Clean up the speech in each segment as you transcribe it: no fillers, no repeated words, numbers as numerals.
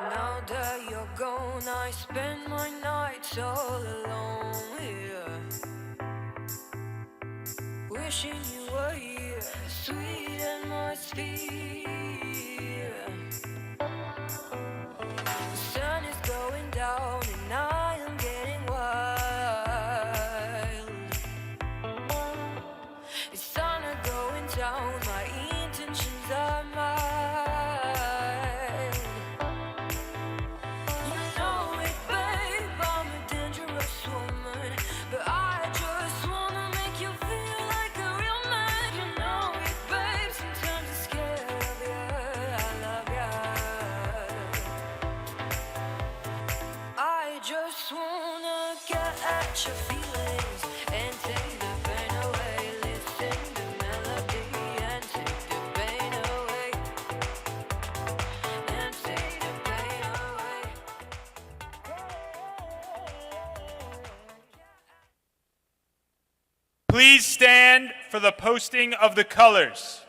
Now that you're gone, I spend my nights all alone here, wishing you were here, sweet atmosphere. The sun is going down and I am getting wild. It's sun are going down, my intentions are mild. You know it, babe, I'm a dangerous woman, but I just wanna make you feel like a real man. You know it, babe, sometimes I'm scared of you, I love you. I just wanna get at your feelings and take the pain away. Listen to melody and take the pain away. And take the pain away. Please stand for the posting of the colors.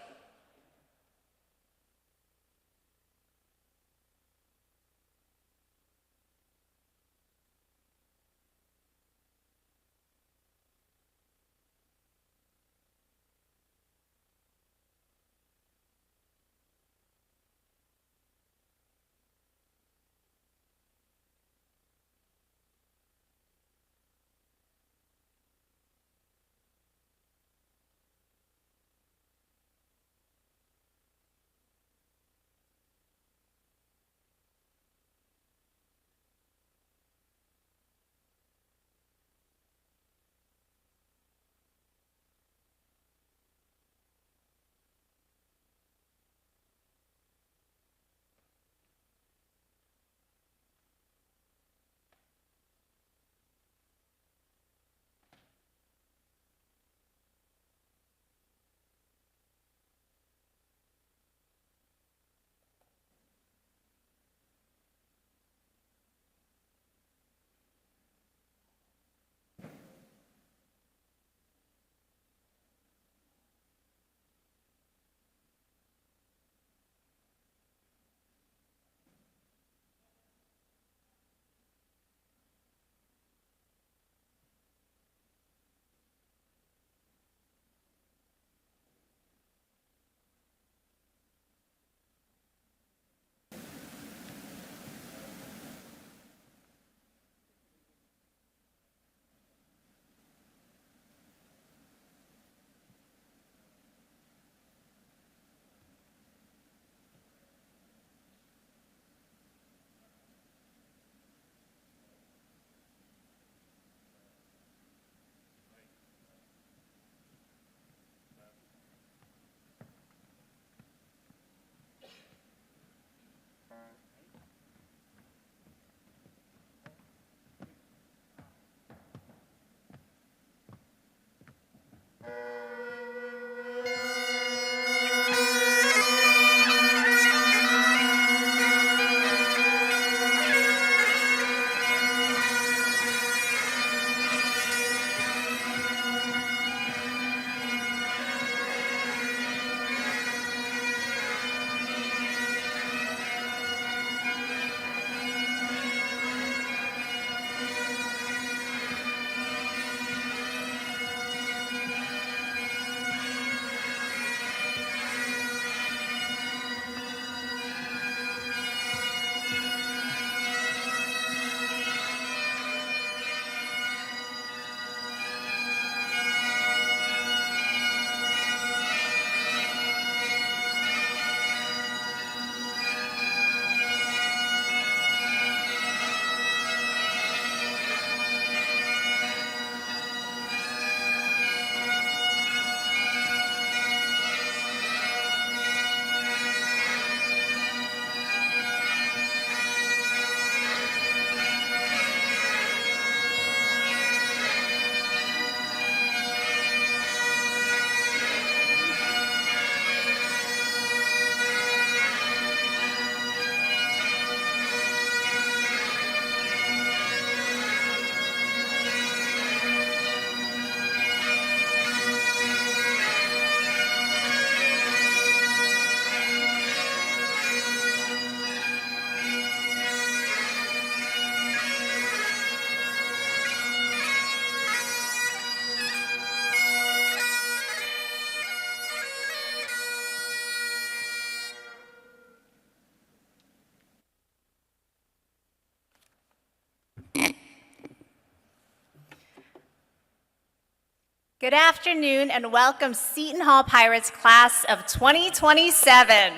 Good afternoon and welcome Seton Hall Pirates class of 2027.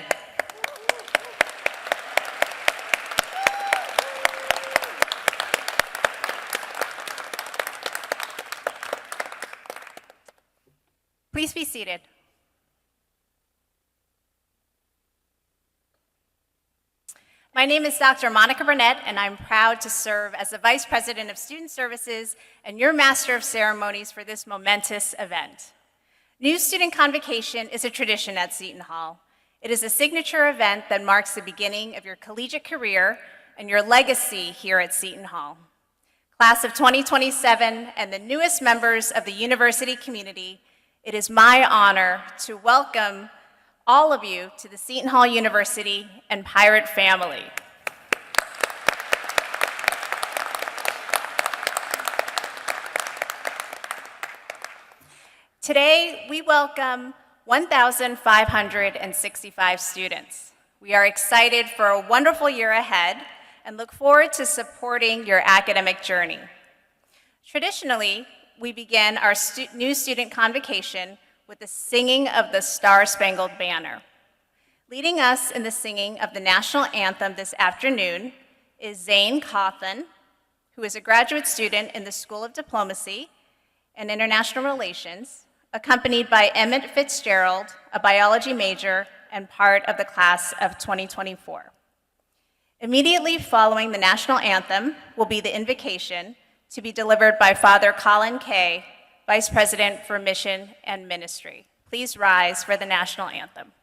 Please be seated. My name is Dr. Monica Burnett, and I'm proud to serve as the Vice President of Student Services and your Master of Ceremonies for this momentous event. New Student Convocation is a tradition at Seton Hall. It is a signature event that marks the beginning of your collegiate career and your legacy here at Seton Hall. Class of 2027 and the newest members of the university community, it is my honor to welcome all of you to the Seton Hall University and Pirate family. Today, we welcome 1,565 students. We are excited for a wonderful year ahead and look forward to supporting your academic journey. Traditionally, we begin our new student convocation with the singing of the Star-Spangled Banner. Leading us in the singing of the national anthem this afternoon is Zane Cawthon, who is a graduate student in the School of Diplomacy and International Relations, accompanied by Emmett Fitzgerald, a biology major and part of the class of 2024. Immediately following the national anthem will be the invocation to be delivered by Father Colin Kay, Vice President for Mission and Ministry. Please rise for the national anthem.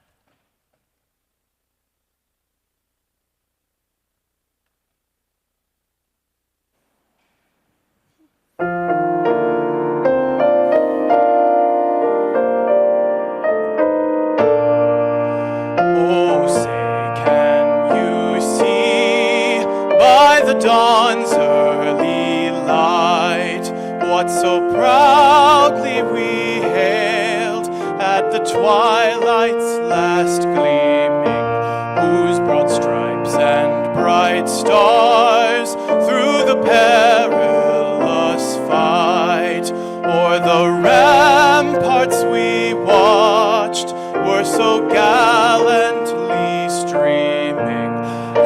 Oh, say, can you see by the dawn's early light what so proudly we hailed at the twilight's last gleaming, whose broad stripes and bright stars through the perilous fight o'er the ramparts we watched were so gallantly streaming,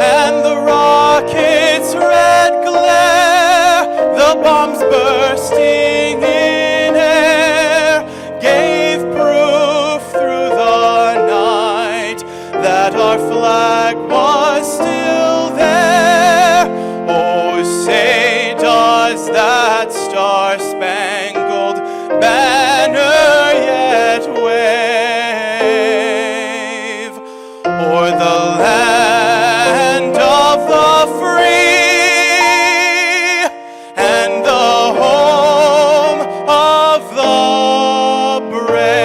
and the rockets' red glare, the bombs bursting in air, gave proof through the night that our flag was still there. Oh, say, does that star-spangled banner yet wave o'er the land of the free and the home of the brave?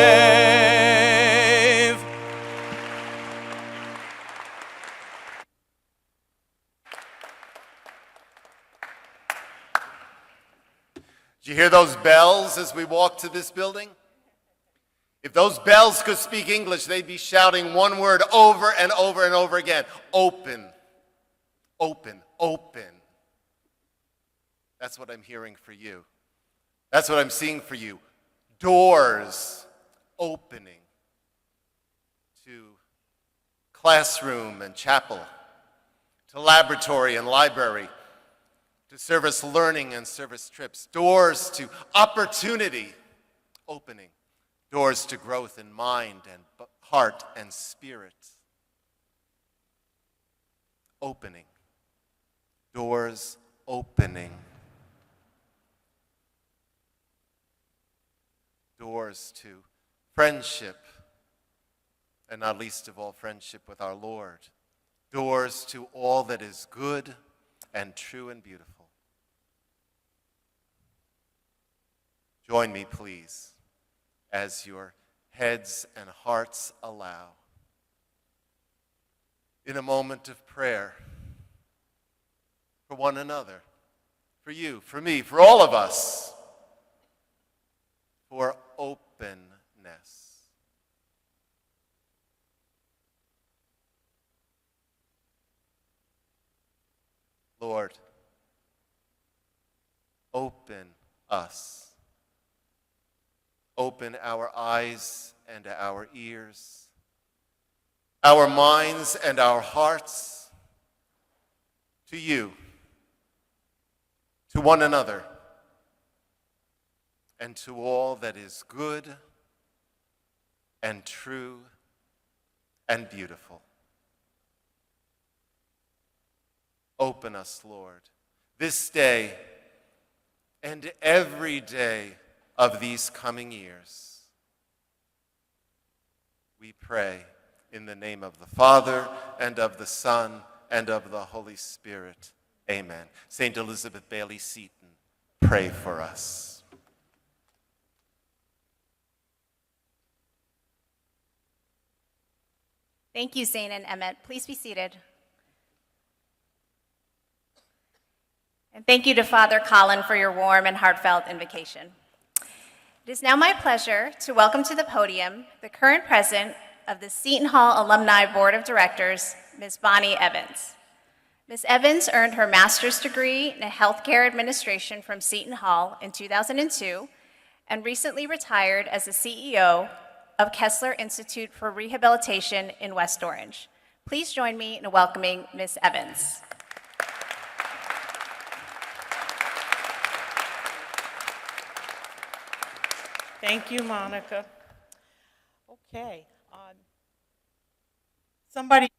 Did you hear those bells as we walked to this building? If those bells could speak English, they'd be shouting one word over and over and over again. Open, open, open. That's what I'm hearing for you. That's what I'm seeing for you. Doors opening to classroom and chapel, to laboratory and library, to service learning and service trips. Doors to opportunity opening. Doors to growth in mind and heart and spirit. Opening. Doors opening. Doors to friendship, and not least of all, friendship with our Lord. Doors to all that is good and true and beautiful. Join me, please, as your heads and hearts allow, in a moment of prayer for one another, for you, for me, for all of us, for openness. Lord, open us. Open our eyes and our ears, our minds and our hearts to you, to one another, and to all that is good and true and beautiful. Open us, Lord, this day and every day of these coming years. We pray in the name of the Father, and of the Son, and of the Holy Spirit. Amen. St. Elizabeth Bailey Seton, pray for us. Thank you, Zane and Emmett. Please be seated. And thank you to Father Colin for your warm and heartfelt invocation. It is now my pleasure to welcome to the podium the current president of the Seton Hall Alumni Board of Directors, Ms. Bonnie Evans. Ms. Evans earned her master's degree in healthcare administration from Seton Hall in 2002 and recently retired as the CEO of Kessler Institute for Rehabilitation in West Orange. Please join me in welcoming Ms. Evans. Thank you, Monica. Okay. Somebody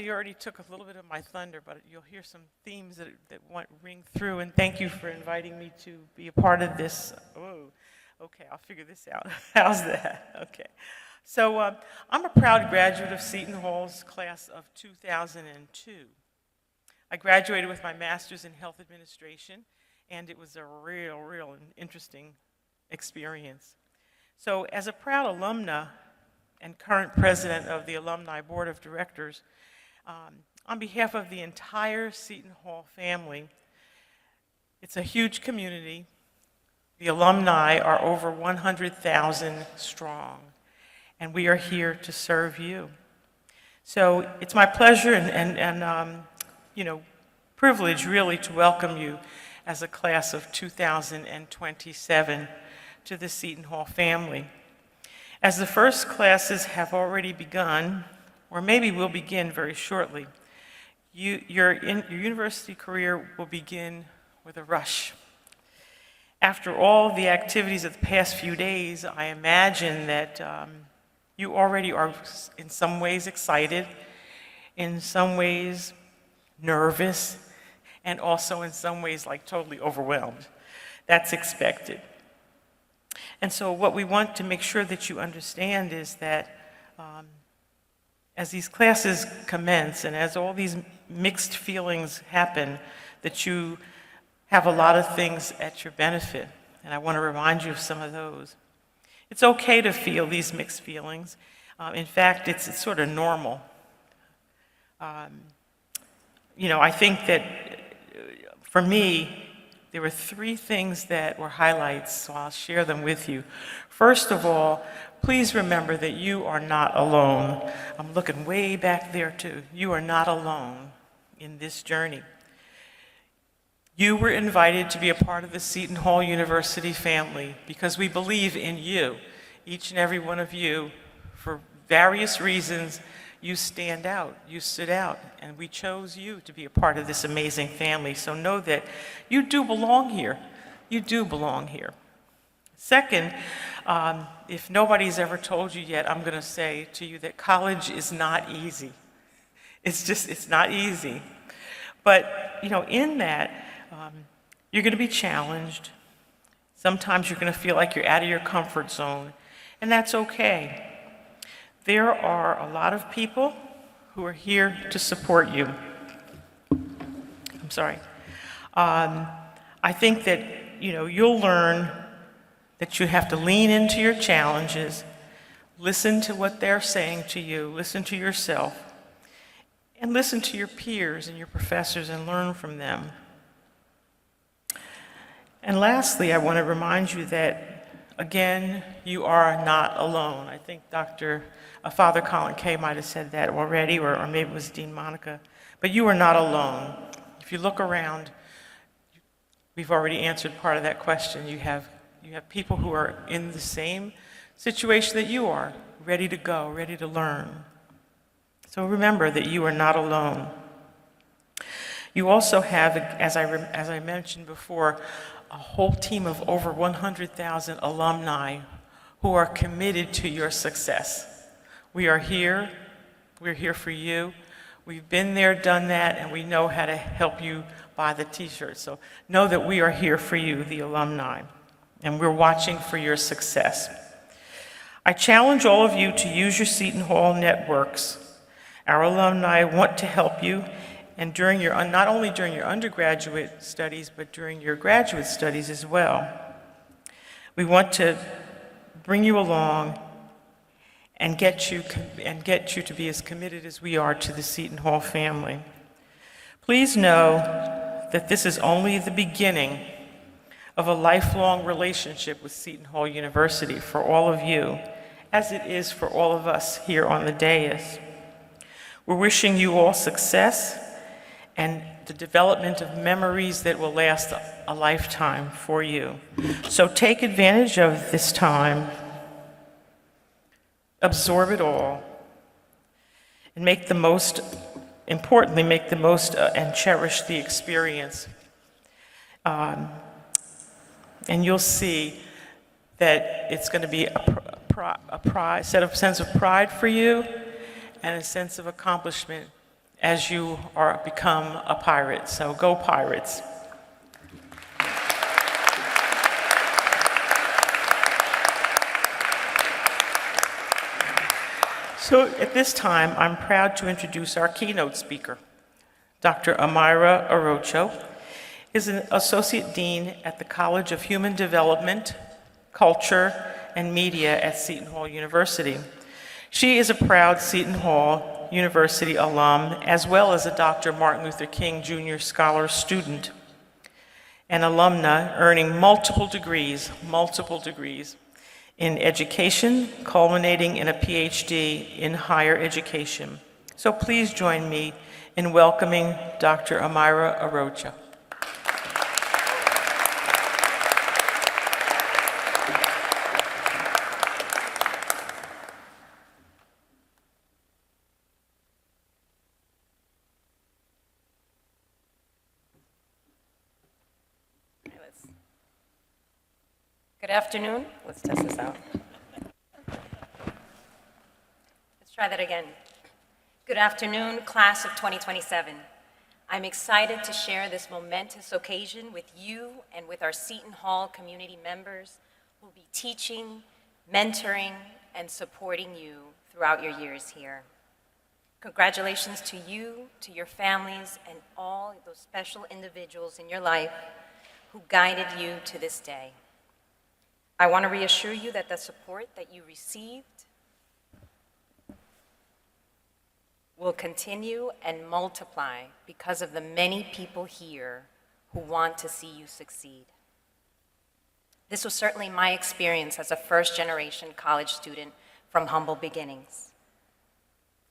already took a little bit of my thunder, but you'll hear some themes that ring through, and thank you for inviting me to be a part of this. Oh, okay, I'll figure this out. How's that? Okay. So I'm a proud graduate of Seton Hall's class of 2002. I graduated with my master's in health administration, and it was a real interesting experience. So as a proud alumna and current president of the Alumni Board of Directors, on behalf of the entire Seton Hall family, it's a huge community. The alumni are over 100,000 strong, and we are here to serve you. So it's my pleasure and privilege really to welcome you as a class of 2027 to the Seton Hall family. As the first classes have already begun, or maybe will begin very shortly, your university career will begin with a rush. After all the activities of the past few days, I imagine that you already are in some ways excited, in some ways nervous, and also in some ways like totally overwhelmed. That's expected. And so what we want to make sure that you understand is that as these classes commence and as all these mixed feelings happen, that you have a lot of things at your benefit. And I want to remind you of some of those. It's okay to feel these mixed feelings. In fact, it's sort of normal. I think that for me, there were three things that were highlights, so I'll share them with you. First of all, please remember that you are not alone. I'm looking way back there too. You are not alone in this journey. You were invited to be a part of the Seton Hall University family because we believe in you. Each and every one of you, for various reasons, you stand out, you stood out, and we chose you to be a part of this amazing family. So know that you do belong here. You do belong here. Second, if nobody's ever told you yet, I'm going to say to you that college is not easy. It's not easy. But, in that, you're going to be challenged. Sometimes you're going to feel like you're out of your comfort zone, and that's okay. There are a lot of people who are here to support you. I'm sorry. I think that, you'll learn that you have to lean into your challenges, listen to what they're saying to you, listen to yourself, and listen to your peers and your professors and learn from them. And lastly, I want to remind you that, again, you are not alone. I think Father Colin Kay might have said that already, or maybe it was Dean Monica, but you are not alone. If you look around, we've already answered part of that question. You have You have people who are in the same situation that you are, ready to go, ready to learn. So remember that you are not alone. You also have, as I mentioned before, a whole team of over 100,000 alumni who are committed to your success. We are here. We're here for you. We've been there, done that, and we know how to help you buy the t-shirts. So know that we are here for you, the alumni, and we're watching for your success. I challenge all of you to use your Seton Hall networks. Our alumni want to help you, and not only during your undergraduate studies, but during your graduate studies as well. We want to bring you along and get you to be as committed as we are to the Seton Hall family. Please know that this is only the beginning of a lifelong relationship with Seton Hall University for all of you, as it is for all of us here on the dais. We're wishing you all success and the development of memories that will last a lifetime for you. So take advantage of this time, absorb it all, and importantly, make the most and cherish the experience. And you'll see that it's going to be a sense of pride for you and a sense of accomplishment as you become a pirate. So go Pirates. So at this time, I'm proud to introduce our keynote speaker. Dr. Amira Arocho is an Associate Dean at the College of Human Development, Culture, and Media at Seton Hall University. She is a proud Seton Hall University alum, as well as a Dr. Martin Luther King Jr. Scholar student, an alumna earning multiple degrees in education, culminating in a PhD in higher education. So please join me in welcoming Dr. Amira Arocho. Good afternoon. Let's test this out. Let's try that again. Good afternoon, class of 2027. I'm excited to share this momentous occasion with you and with our Seton Hall community members who will be teaching, mentoring, and supporting you throughout your years here. Congratulations to you, to your families, and all those special individuals in your life who guided you to this day. I want to reassure you that the support that you received will continue and multiply because of the many people here who want to see you succeed. This was certainly my experience as a first-generation college student from humble beginnings.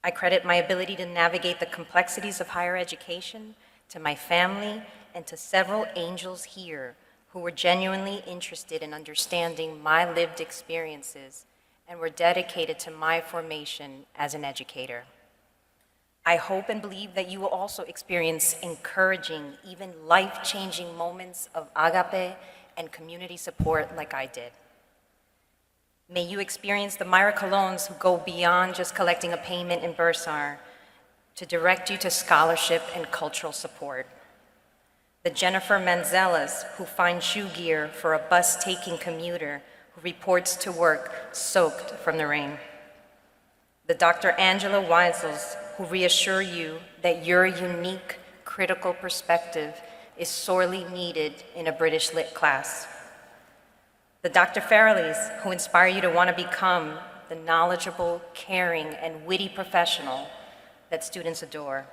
I credit my ability to navigate the complexities of higher education to my family and to several angels here who were genuinely interested in understanding my lived experiences and were dedicated to my formation as an educator. I hope and believe that you will also experience encouraging, even life-changing moments of agape and community support like I did. May you experience the Myra Colones who go beyond just collecting a payment in Bursar to direct you to scholarship and cultural support. The Jennifer Manzelas who find shoe gear for a bus-taking commuter who reports to work soaked from the rain. The Dr. Angela Weisels who reassure you that your unique, critical perspective is sorely needed in a British Lit class. The Dr. Farrellys who inspire you to want to become the knowledgeable, caring, and witty professional that students adore.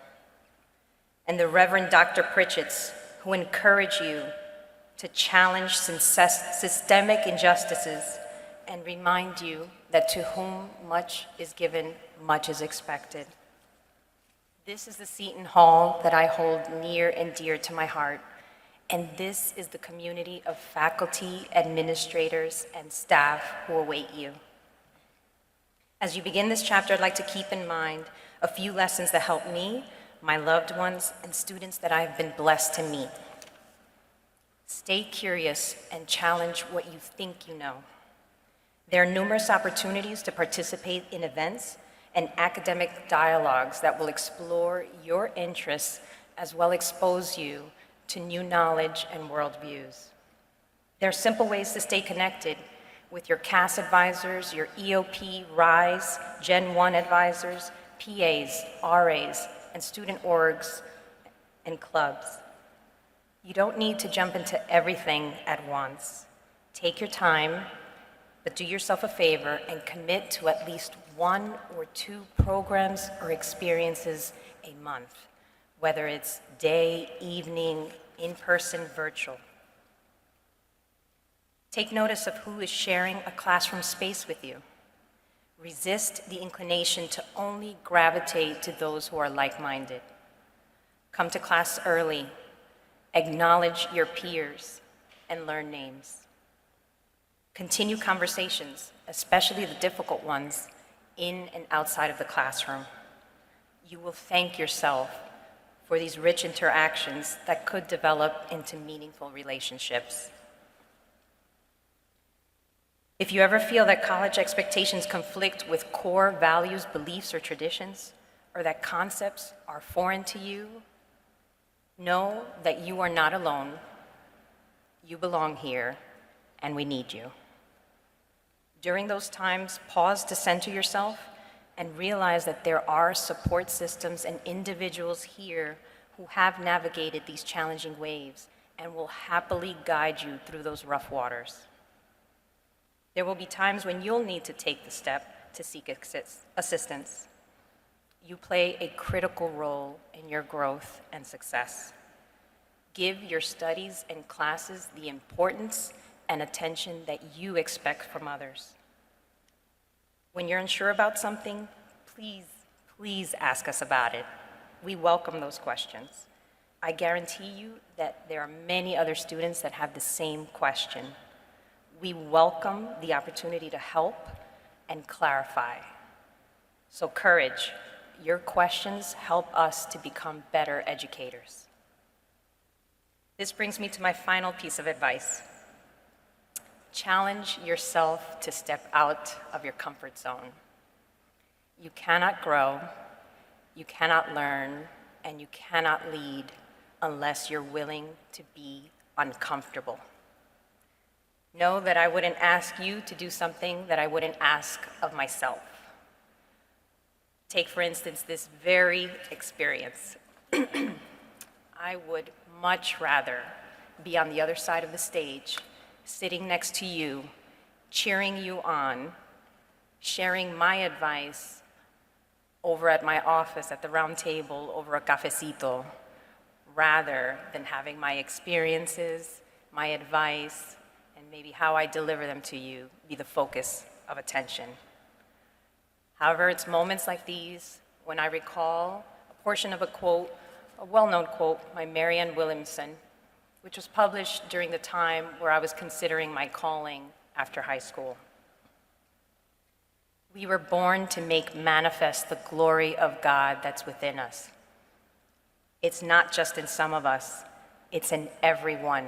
And the Reverend Dr. Pritchett's who encourage you to challenge systemic injustices and remind you that to whom much is given, much is expected. This is the Seton Hall that I hold near and dear to my heart, And this is the community of faculty, administrators, and staff who await you. As you begin this chapter, I'd like to keep in mind a few lessons that help me, my loved ones, and students that I have been blessed to meet. Stay curious and challenge what you think you know. There are numerous opportunities to participate in events and academic dialogues that will explore your interests as well expose you to new knowledge and worldviews. There are simple ways to stay connected with your CAS advisors, your EOP, RISE, Gen 1 advisors, PAs, RAs, and student orgs and clubs. You don't need to jump into everything at once. Take your time, but do yourself a favor and commit to at least 1 or 2 programs or experiences a month, whether it's day, evening, in-person, virtual. Take notice of who is sharing a classroom space with you. Resist the inclination to only gravitate to those who are like-minded. Come to class early, acknowledge your peers, and learn names. Continue conversations, especially the difficult ones, in and outside of the classroom. You will thank yourself for these rich interactions that could develop into meaningful relationships. If you ever feel that college expectations conflict with core values, beliefs, or traditions, or that concepts are foreign to you, know that you are not alone. You belong here, and we need you. During those times, pause to center yourself and realize that there are support systems and individuals here who have navigated these challenging waves and will happily guide you through those rough waters. There will be times when you'll need to take the step to seek assistance. You play a critical role in your growth and success. Give your studies and classes the importance and attention that you expect from others. When you're unsure about something, please ask us about it. We welcome those questions. I guarantee you that there are many other students that have the same question. We welcome the opportunity to help and clarify. So courage, your questions help us to become better educators. This brings me to my final piece of advice. Challenge yourself to step out of your comfort zone. You cannot grow, you cannot learn, and you cannot lead unless you're willing to be uncomfortable. Know that I wouldn't ask you to do something that I wouldn't ask of myself. Take, for instance, this very experience. I would much rather be on the other side of the stage, sitting next to you, cheering you on, sharing my advice over at my office at the round table over a cafecito, rather than having my experiences, my advice, and maybe how I deliver them to you be the focus of attention. However, it's moments like these when I recall a portion of a quote, a well-known quote by Marianne Williamson, which was published during the time where I was considering my calling after high school. We were born to make manifest the glory of God that's within us. It's not just in some of us, it's in everyone.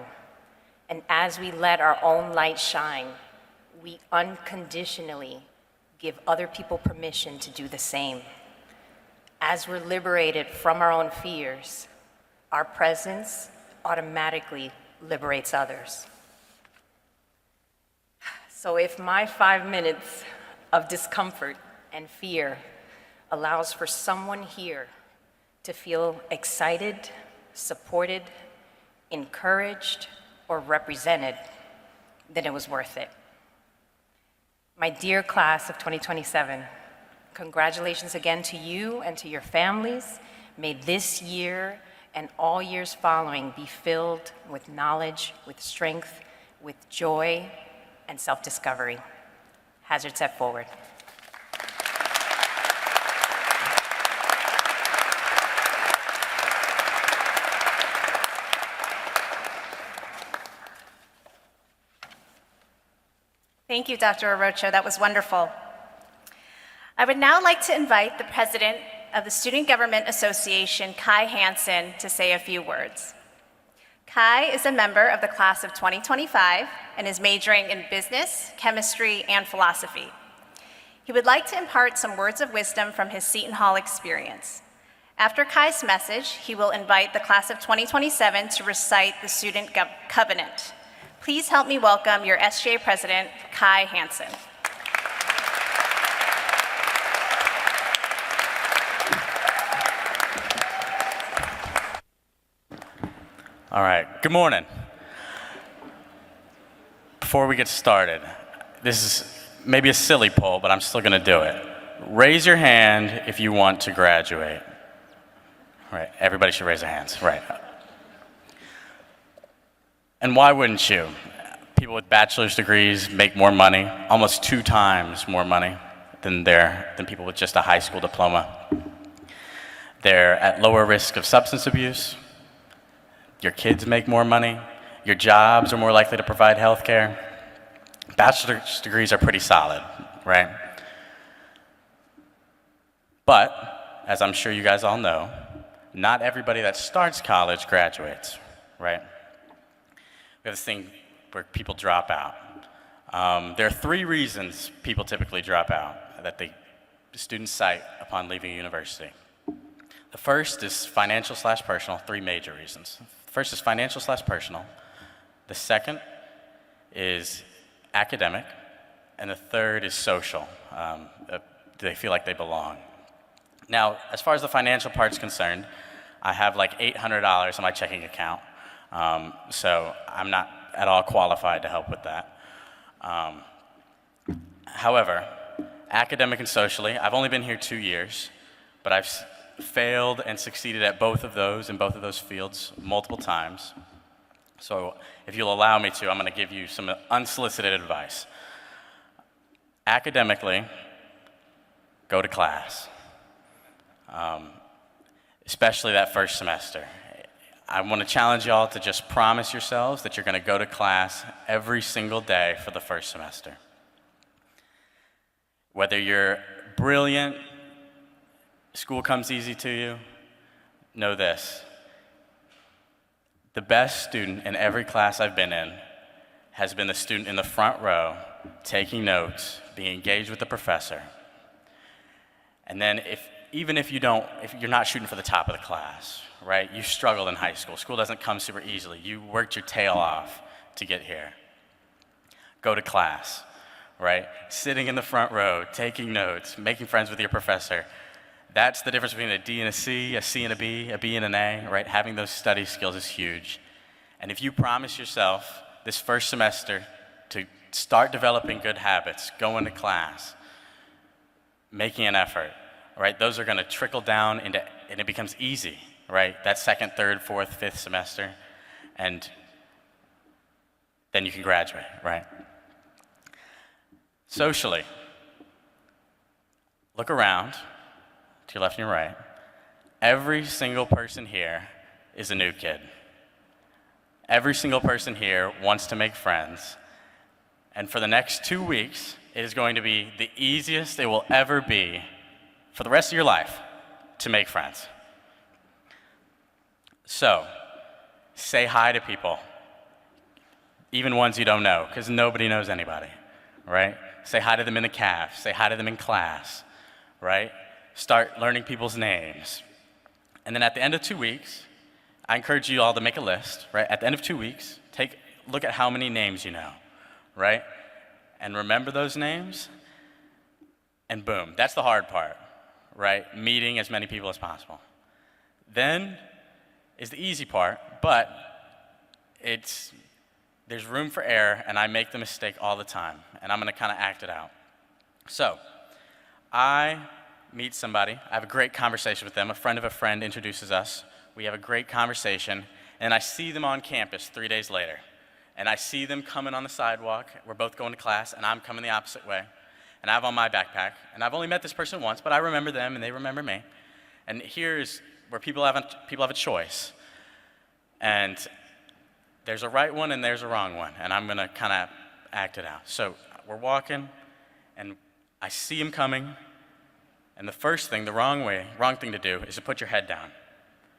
And as we let our own light shine, we unconditionally give other people permission to do the same. As we're liberated from our own fears, our presence automatically liberates others. So if my 5 minutes of discomfort and fear allows for someone here to feel excited, supported, encouraged, or represented, then it was worth it. My dear class of 2027, congratulations again to you and to your families. May this year and all years following be filled with knowledge, with strength, with joy, and self-discovery. Hazard set forward. Thank you, Dr. Arocho. That was wonderful. I would now like to invite the president of the Student Government Association, Kai Hansen, to say a few words. Kai is a member of the class of 2025 and is majoring in business, chemistry, and philosophy. He would like to impart some words of wisdom from his Seton Hall experience. After Kai's message, he will invite the class of 2027 to recite the Student Covenant. Please help me welcome your SGA President, Kai Hansen. All right, good morning. Before we get started, this is maybe a silly poll, but I'm still gonna do it. Raise your hand if you want to graduate. Right, everybody should raise their hands, right. And why wouldn't you? People with bachelor's degrees make more money, almost 2 times more money than people with just a high school diploma. They're at lower risk of substance abuse. Your kids make more money. Your jobs are more likely to provide health care. Bachelor's degrees are pretty solid, right? But, as I'm sure you guys all know, not everybody that starts college graduates, right? We have this thing where people drop out. There are 3 reasons people typically drop out that the students cite upon leaving university. The first is financial/personal, 3 major reasons. First is financial/personal. The second is academic. And the third is social. They feel like they belong. Now, as far as the financial part's concerned, I have like $800 on my checking account. So I'm not at all qualified to help with that. However, academic and socially, I've only been here 2 years, but I've failed and succeeded at both of those in both of those fields multiple times. So if you'll allow me to, I'm going to give you some unsolicited advice. Academically, go to class, especially that first semester. I want to challenge y'all to just promise yourselves that you're going to go to class every single day for the first semester. Whether you're brilliant, school comes easy to you, know this. The best student in every class I've been in has been the student in the front row, taking notes, being engaged with the professor. And then even if you're not shooting for the top of the class, right? You struggled in high school. School doesn't come super easily. You worked your tail off to get here. Go to class, right? Sitting in the front row, taking notes, making friends with your professor. That's the difference between a D and a C and a B and an A, right? Having those study skills is huge. And if you promise yourself this first semester to start developing good habits, going to class, making an effort, right? Those are gonna trickle down and it becomes easy, right? That second, third, fourth, fifth semester, and then you can graduate, right? Socially, look around to your left and your right. Every single person here is a new kid. Every single person here wants to make friends. And for the next 2 weeks, it is going to be the easiest it will ever be for the rest of your life to make friends. So, say hi to people, even ones you don't know, because nobody knows anybody, right? Say hi to them in the caf, say hi to them in class, right? Start learning people's names. And then at the end of 2 weeks, I encourage you all to make a list, right? At the end of 2 weeks, look at how many names you know, right? And remember those names, and boom, that's the hard part, right? Meeting as many people as possible. Then is the easy part, but there's room for error, and I make the mistake all the time, and I'm gonna kind of act it out. So, I meet somebody, I have a great conversation with them, a friend of a friend introduces us, we have a great conversation, and I see them on campus 3 days later. And I see them coming on the sidewalk, we're both going to class, and I'm coming the opposite way. And I have on my backpack, and I've only met this person once, but I remember them and they remember me. And here's where people have a choice. And there's a right one and there's a wrong one, and I'm gonna kind of act it out. So we're walking, and I see him coming, and the first thing, the wrong thing to do is to put your head down,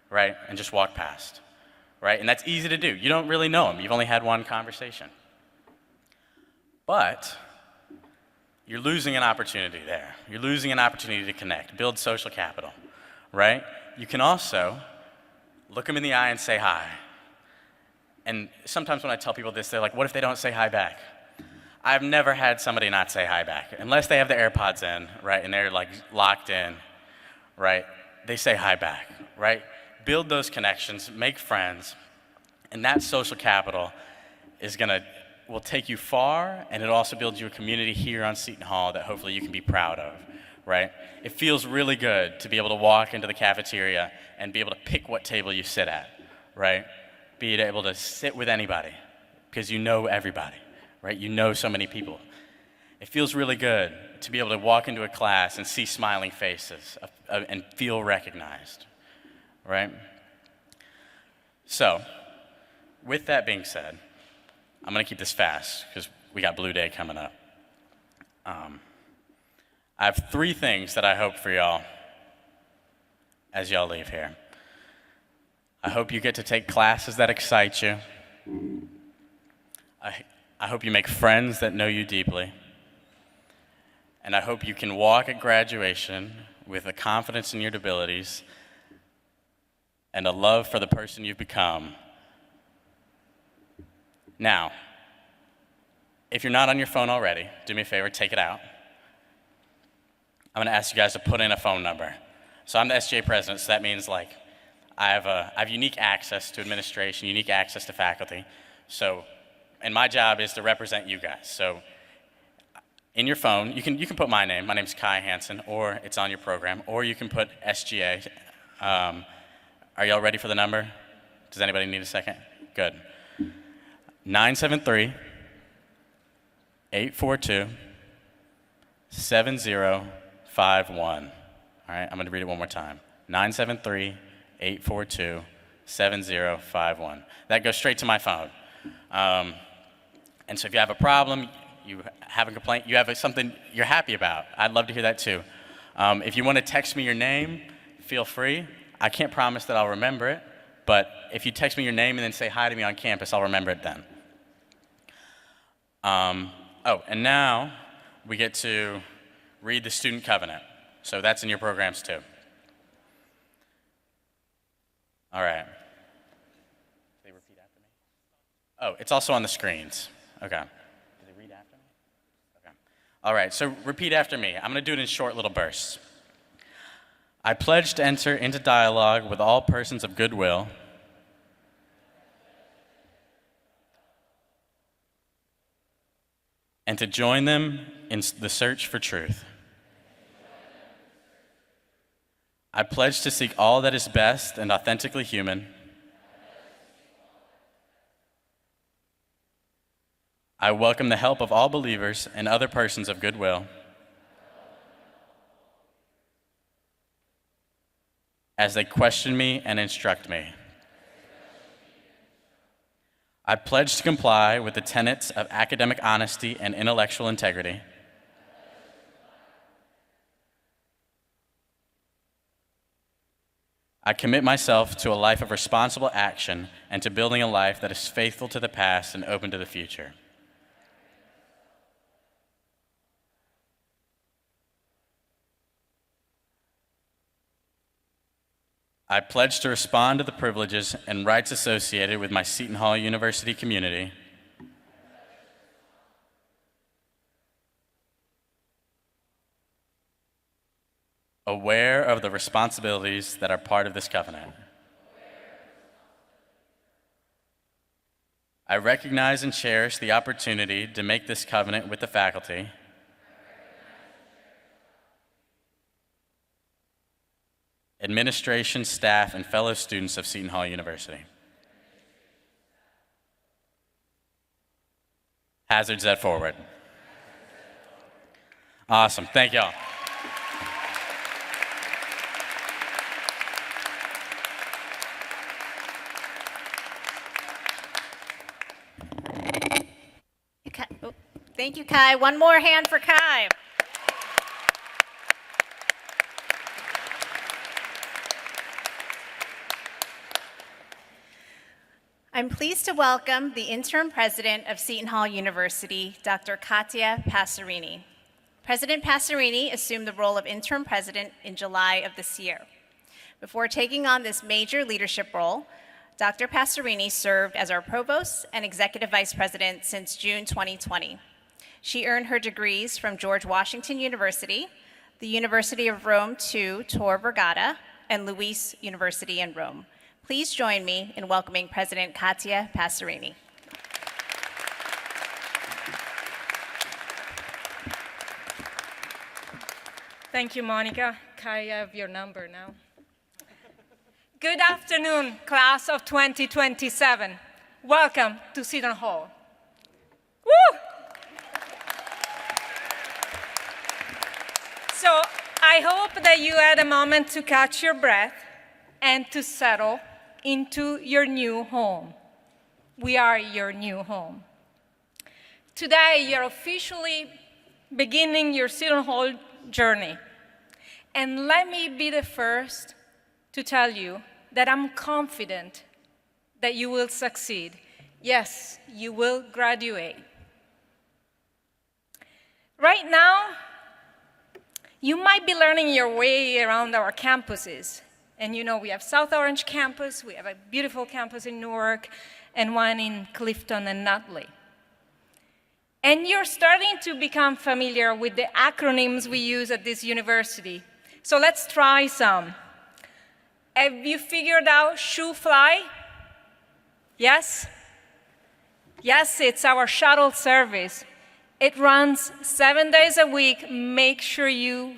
right, and just walk past, right? And that's easy to do. You don't really know him. You've only had one conversation. But you're losing an opportunity there. You're losing an opportunity to connect, build social capital, right? You can also look them in the eye and say hi. And sometimes when I tell people this, they're like, what if they don't say hi back? I've never had somebody not say hi back. Unless they have the AirPods in, right, and they're like locked in, right? They say hi back, right? Build those connections, make friends, and that social capital will take you far, and it also builds you a community here on Seton Hall that hopefully you can be proud of, right? It feels really good to be able to walk into the cafeteria and be able to pick what table you sit at, right? Be able to sit with anybody because you know everybody, right? You know so many people. It feels really good to be able to walk into a class and see smiling faces and feel recognized, right? So, with that being said, I'm going to keep this fast because we got Blue Day coming up. I have 3 things that I hope for y'all as y'all leave here. I hope you get to take classes that excite you. I hope you make friends that know you deeply. And I hope you can walk at graduation with a confidence in your abilities and a love for the person you've become. Now, if you're not on your phone already, do me a favor, take it out. I'm going to ask you guys to put in a phone number. So I'm the SGA president, so that means like I have unique access to administration, unique access to faculty. So, and my job is to represent you guys. So in your phone, you can put my name. My name's Kai Hansen, or it's on your program, or you can put SGA. Are y'all ready for the number? Does anybody need a second? Good. 973-842-7051. All right, I'm going to read it one more time. 973-842-7051. That goes straight to my phone. And so if you have a problem, you have a complaint, you have something you're happy about, I'd love to hear that too. If you want to text me your name, feel free. I can't promise that I'll remember it, but if you text me your name and then say hi to me on campus, I'll remember it then. And now we get to read the Student Covenant. So that's in your programs too. All right. They repeat after me? Oh, it's also on the screens. Okay. Do they read after me? Okay. All right, so repeat after me. I'm going to do it in short little bursts. I pledge to enter into dialogue with all persons of goodwill and to join them in the search for truth. I pledge to seek all that is best and authentically human. I welcome the help of all believers and other persons of goodwill as they question me and instruct me. I pledge to comply with the tenets of academic honesty and intellectual integrity. I commit myself to a life of responsible action and to building a life that is faithful to the past and open to the future. I pledge to respond to the privileges and rights associated with my Seton Hall University community. Aware of the responsibilities that are part of this covenant. I recognize and cherish the opportunity to make this covenant with the faculty. Administration, staff, and fellow students of Seton Hall University. Hazards at forward. Awesome, thank y'all. Thank you, Kai. One more hand for Kai. I'm pleased to welcome the interim president of Seton Hall University, Dr. Katia Passerini. President Passerini assumed the role of interim president in July of this year. Before taking on this major leadership role, Dr. Passerini served as our provost and executive vice president since June 2020. She earned her degrees from George Washington University, the University of Rome II Tor Vergata, and Luis University in Rome. Please join me in welcoming President Katia Passerini. Thank you, Monica. Kai, I have your number now. Good afternoon, class of 2027. Welcome to Seton Hall. Woo! So I hope that you had a moment to catch your breath and to settle into your new home. We are your new home. Today, you're officially beginning your Seton Hall journey. And let me be the first to tell you that I'm confident that you will succeed. Yes, you will graduate. Right now, you might be learning your way around our campuses. And you know, we have South Orange campus, we have a beautiful campus in Newark, and one in Clifton and Nutley. And you're starting to become familiar with the acronyms we use at this university. So let's try some. Have you figured out Shoe Fly? Yes? Yes, it's our shuttle service. It runs 7 days a week. Make sure you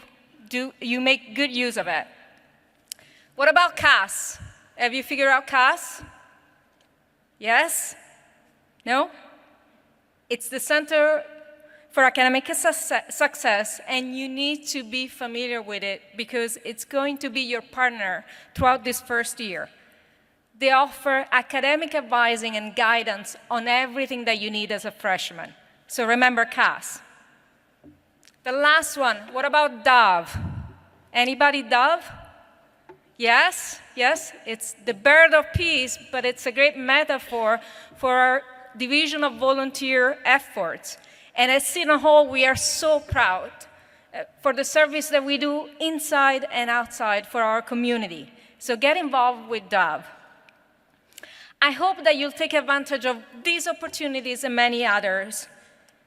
make good use of it. What about CAS? Have you figured out CAS? Yes? No? It's the Center for Academic Success, and you need to be familiar with it because it's going to be your partner throughout this first year. They offer academic advising and guidance on everything that you need as a freshman. So remember CAS. The last one, what about Dove? Anybody Dove? Yes, yes, it's the bird of peace, but it's a great metaphor for our division of volunteer efforts. And at Seton Hall, we are so proud for the service that we do inside and outside for our community. So get involved with Dove. I hope that you'll take advantage of these opportunities and many others.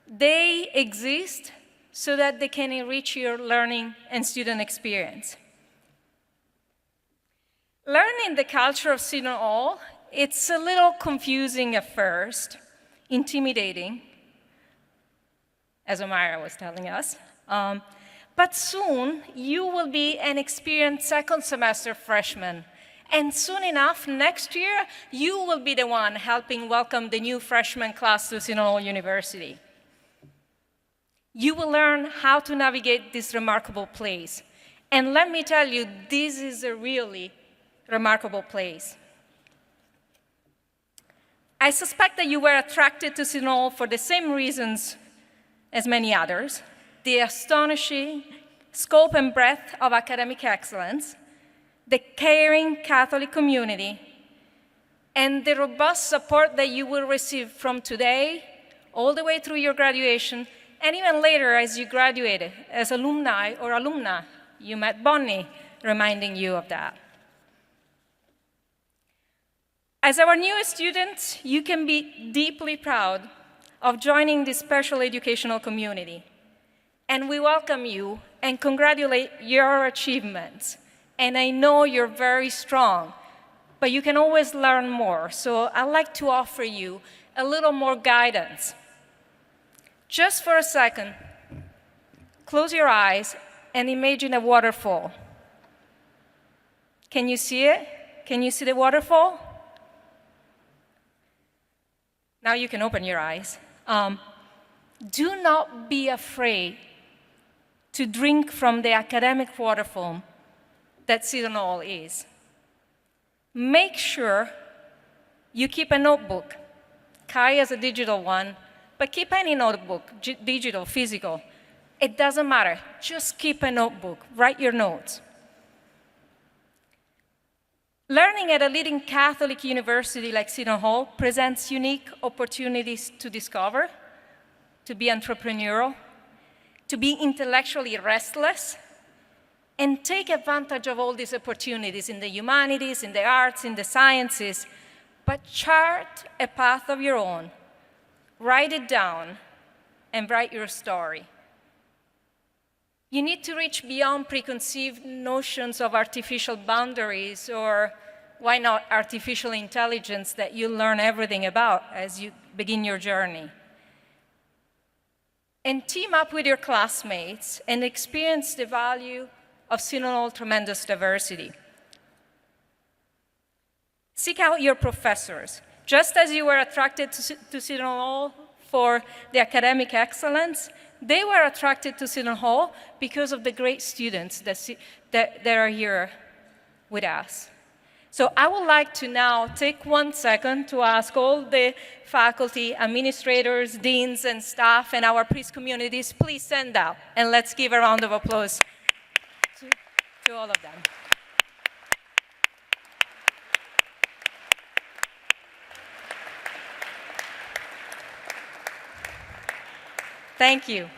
They exist so that they can enrich your learning and student experience. Learning the culture of Seton Hall, it's a little confusing at first, intimidating, as Omara was telling us. But soon, you will be an experienced second semester freshman. And soon enough, next year, you will be the one helping welcome the new freshman class to Seton Hall University. You will learn how to navigate this remarkable place. And let me tell you, this is a really remarkable place. I suspect that you were attracted to Seton Hall for the same reasons as many others: the astonishing scope and breadth of academic excellence, the caring Catholic community, and the robust support that you will receive from today all the way through your graduation, and even later as you graduated as alumni or alumna. You met Bonnie reminding you of that. As our newest students, you can be deeply proud of joining this special educational community. And we welcome you and congratulate your achievements. And I know you're very strong, but you can always learn more. So I'd like to offer you a little more guidance. Just for a second, close your eyes and imagine a waterfall. Can you see it? Can you see the waterfall? Now you can open your eyes. Do not be afraid to drink from the academic waterfall that Seton Hall is. Make sure you keep a notebook. Kai has a digital one. But keep any notebook, digital, physical. It doesn't matter. Just keep a notebook. Write your notes. Learning at a leading Catholic university like Seton Hall presents unique opportunities to discover, to be entrepreneurial, to be intellectually restless, and take advantage of all these opportunities in the humanities, in the arts, in the sciences, but chart a path of your own. Write it down and write your story. You need to reach beyond preconceived notions of artificial boundaries, or why not artificial intelligence that you learn everything about as you begin your journey. And team up with your classmates and experience the value of Seton Hall tremendous diversity. Seek out your professors. Just as you were attracted to Seton Hall for the academic excellence, they were attracted to Seton Hall because of the great students that are here with us. So I would like to now take 1 second to ask all the faculty, administrators, deans, and staff, and our priest communities, please stand up, and let's give a round of applause to all of them. Thank you.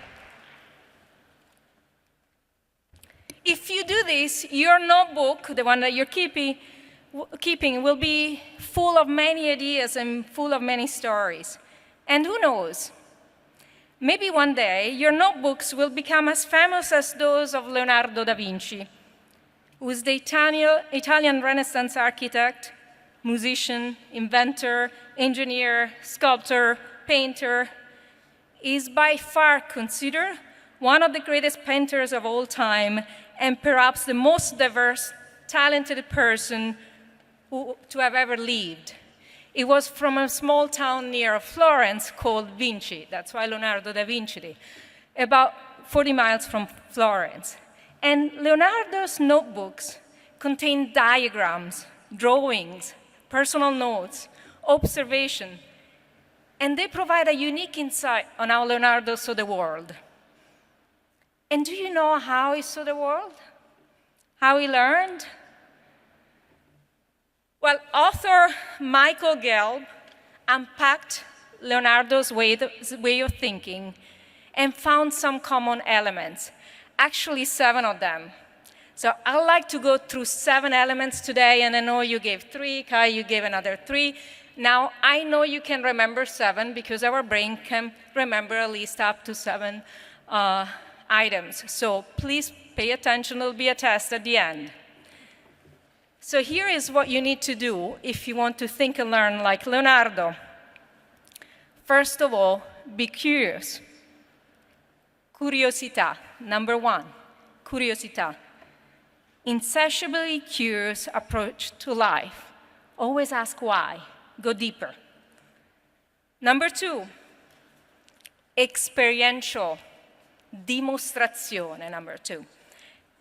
If you do this, your notebook, the one that you're keeping, will be full of many ideas and full of many stories. And who knows? Maybe one day your notebooks will become as famous as those of Leonardo da Vinci, who was the Italian Renaissance architect, musician, inventor, engineer, sculptor, painter. Is by far considered one of the greatest painters of all time, and perhaps the most diverse, talented person to have ever lived. It was from a small town near Florence called Vinci. That's why Leonardo da Vinci, about 40 miles from Florence. And Leonardo's notebooks contain diagrams, drawings, personal notes, observation, and they provide a unique insight on how Leonardo saw the world. And do you know how he saw the world? How he learned? Well, author Michael Gelb unpacked Leonardo's way of thinking and found some common elements, actually 7 of them. So I'd like to go through 7 elements today, and I know you gave 3, Kai, you gave another 3. Now, I know you can remember 7 because our brain can remember at least up to 7 items. So please pay attention, there'll be a test at the end. So here is what you need to do if you want to think and learn like Leonardo. First of all, be curious. Curiosità, number 1, curiosità. Insatiably curious approach to life. Always ask why. Go deeper. Number 2, experiential, dimostrazione, number 2.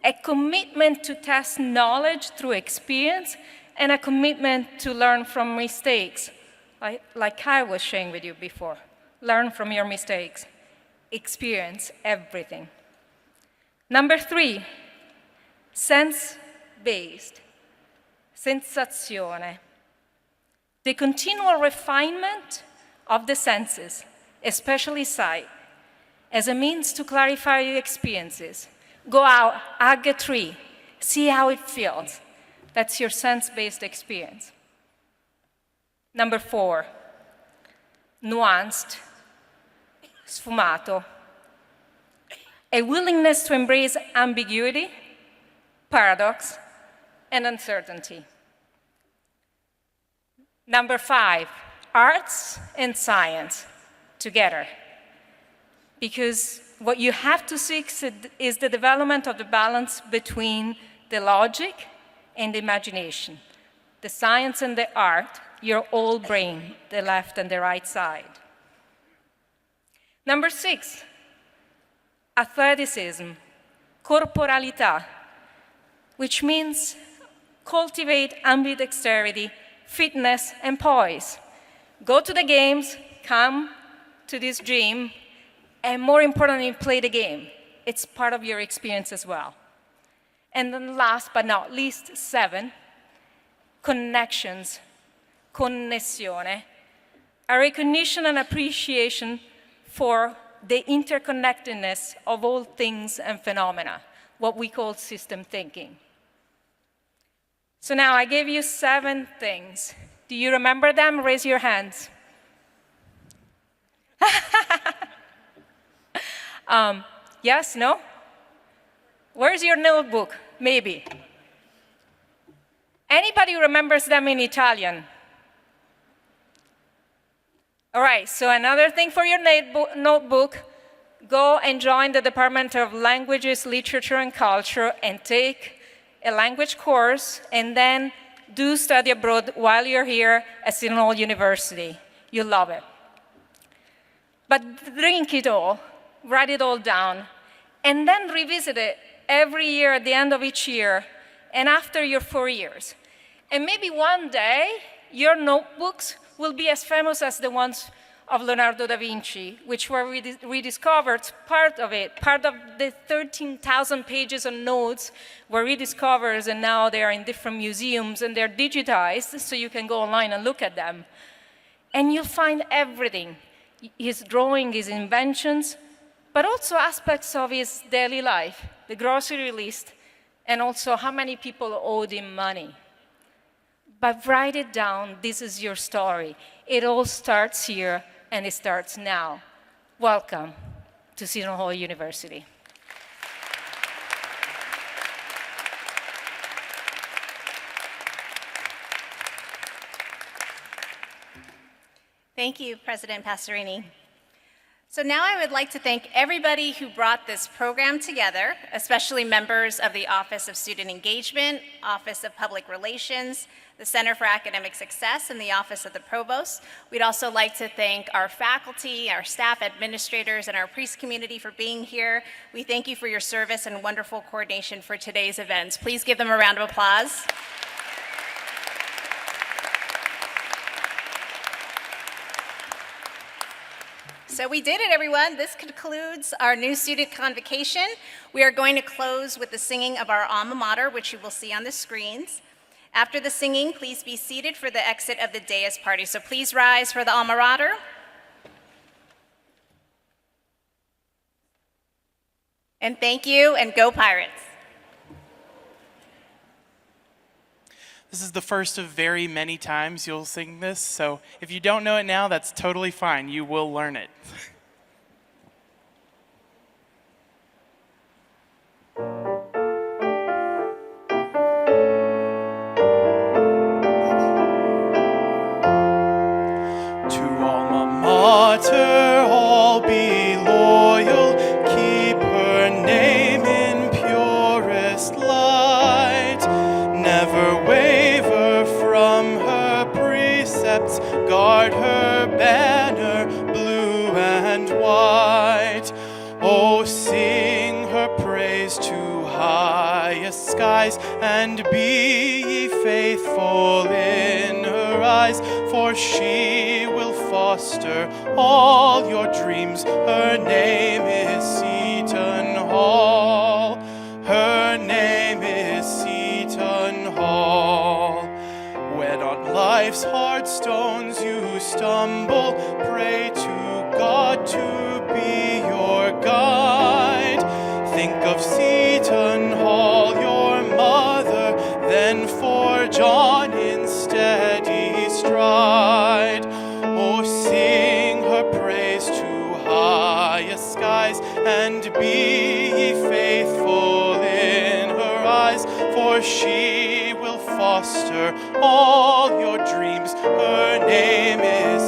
A commitment to test knowledge through experience and a commitment to learn from mistakes, like I was sharing with you before. Learn from your mistakes. Experience everything. Number 3, sense-based, sensazione. The continual refinement of the senses, especially sight, as a means to clarify your experiences. Go out, hug a tree, see how it feels. That's your sense-based experience. Number 4, nuanced, sfumato. A willingness to embrace ambiguity, paradox, and uncertainty. Number 5, arts and science together. Because what you have to seek is the development of the balance between the logic and the imagination. The science and the art, your whole brain, the left and the right side. Number 6, athleticism, corporalità, which means cultivate ambidexterity, fitness, and poise. Go to the games, come to this dream, and more importantly, play the game. It's part of your experience as well. And then last but not least, 7, connections, connessione, a recognition and appreciation for the interconnectedness of all things and phenomena, what we call system thinking. So now I gave you 7 things. Do you remember them? Raise your hands. Yes, no? Where's your notebook? Maybe. Anybody remembers them in Italian? All right, so another thing for your notebook, go and join the Department of Languages, Literature, and Culture and take a language course, and then do study abroad while you're here at Seton Hall University. You'll love it. But drink it all, write it all down, and then revisit it every year at the end of each year and after your 4 years. And maybe one day, your notebooks will be as famous as the ones of Leonardo da Vinci, which were rediscovered, part of the 13,000 pages of notes were rediscovered, and now they are in different museums, and they're digitized, so you can go online and look at them. And you'll find everything, his drawing, his inventions, but also aspects of his daily life, the grocery list, and also how many people owed him money. But write it down, this is your story. It all starts here, and it starts now. Welcome to Seton Hall University. Thank you, President Passerini. So now I would like to thank everybody who brought this program together, especially members of the Office of Student Engagement, Office of Public Relations, the Center for Academic Success, and the Office of the Provost. We'd also like to thank our faculty, our staff, administrators, and our priest community for being here. We thank you for your service and wonderful coordination for today's events. Please give them a round of applause. So we did it, everyone. This concludes our new student convocation. We are going to close with the singing of our alma mater, which you will see on the screens. After the singing, please be seated for the exit of the dais party. So please rise for the alma mater. And thank you, and go Pirates. This is the first of very many times you'll sing this, so if you don't know it now, that's totally fine. You will learn it. To alma mater, all be loyal, keep her name in purest light, never waver from her precepts, guard her banner blue and white. Oh, sing her praise to highest skies, and be ye faithful in her eyes, for she will foster all your dreams. Her name is Seton Hall. Her name is Seton Hall. When on life's hard stones you stumble, pray to God to be your guide. Think of Seton Hall, your mother, then forge on in steady stride. Oh, sing her praise to highest skies, and be ye faithful in her eyes, for she will foster all your dreams. Her name is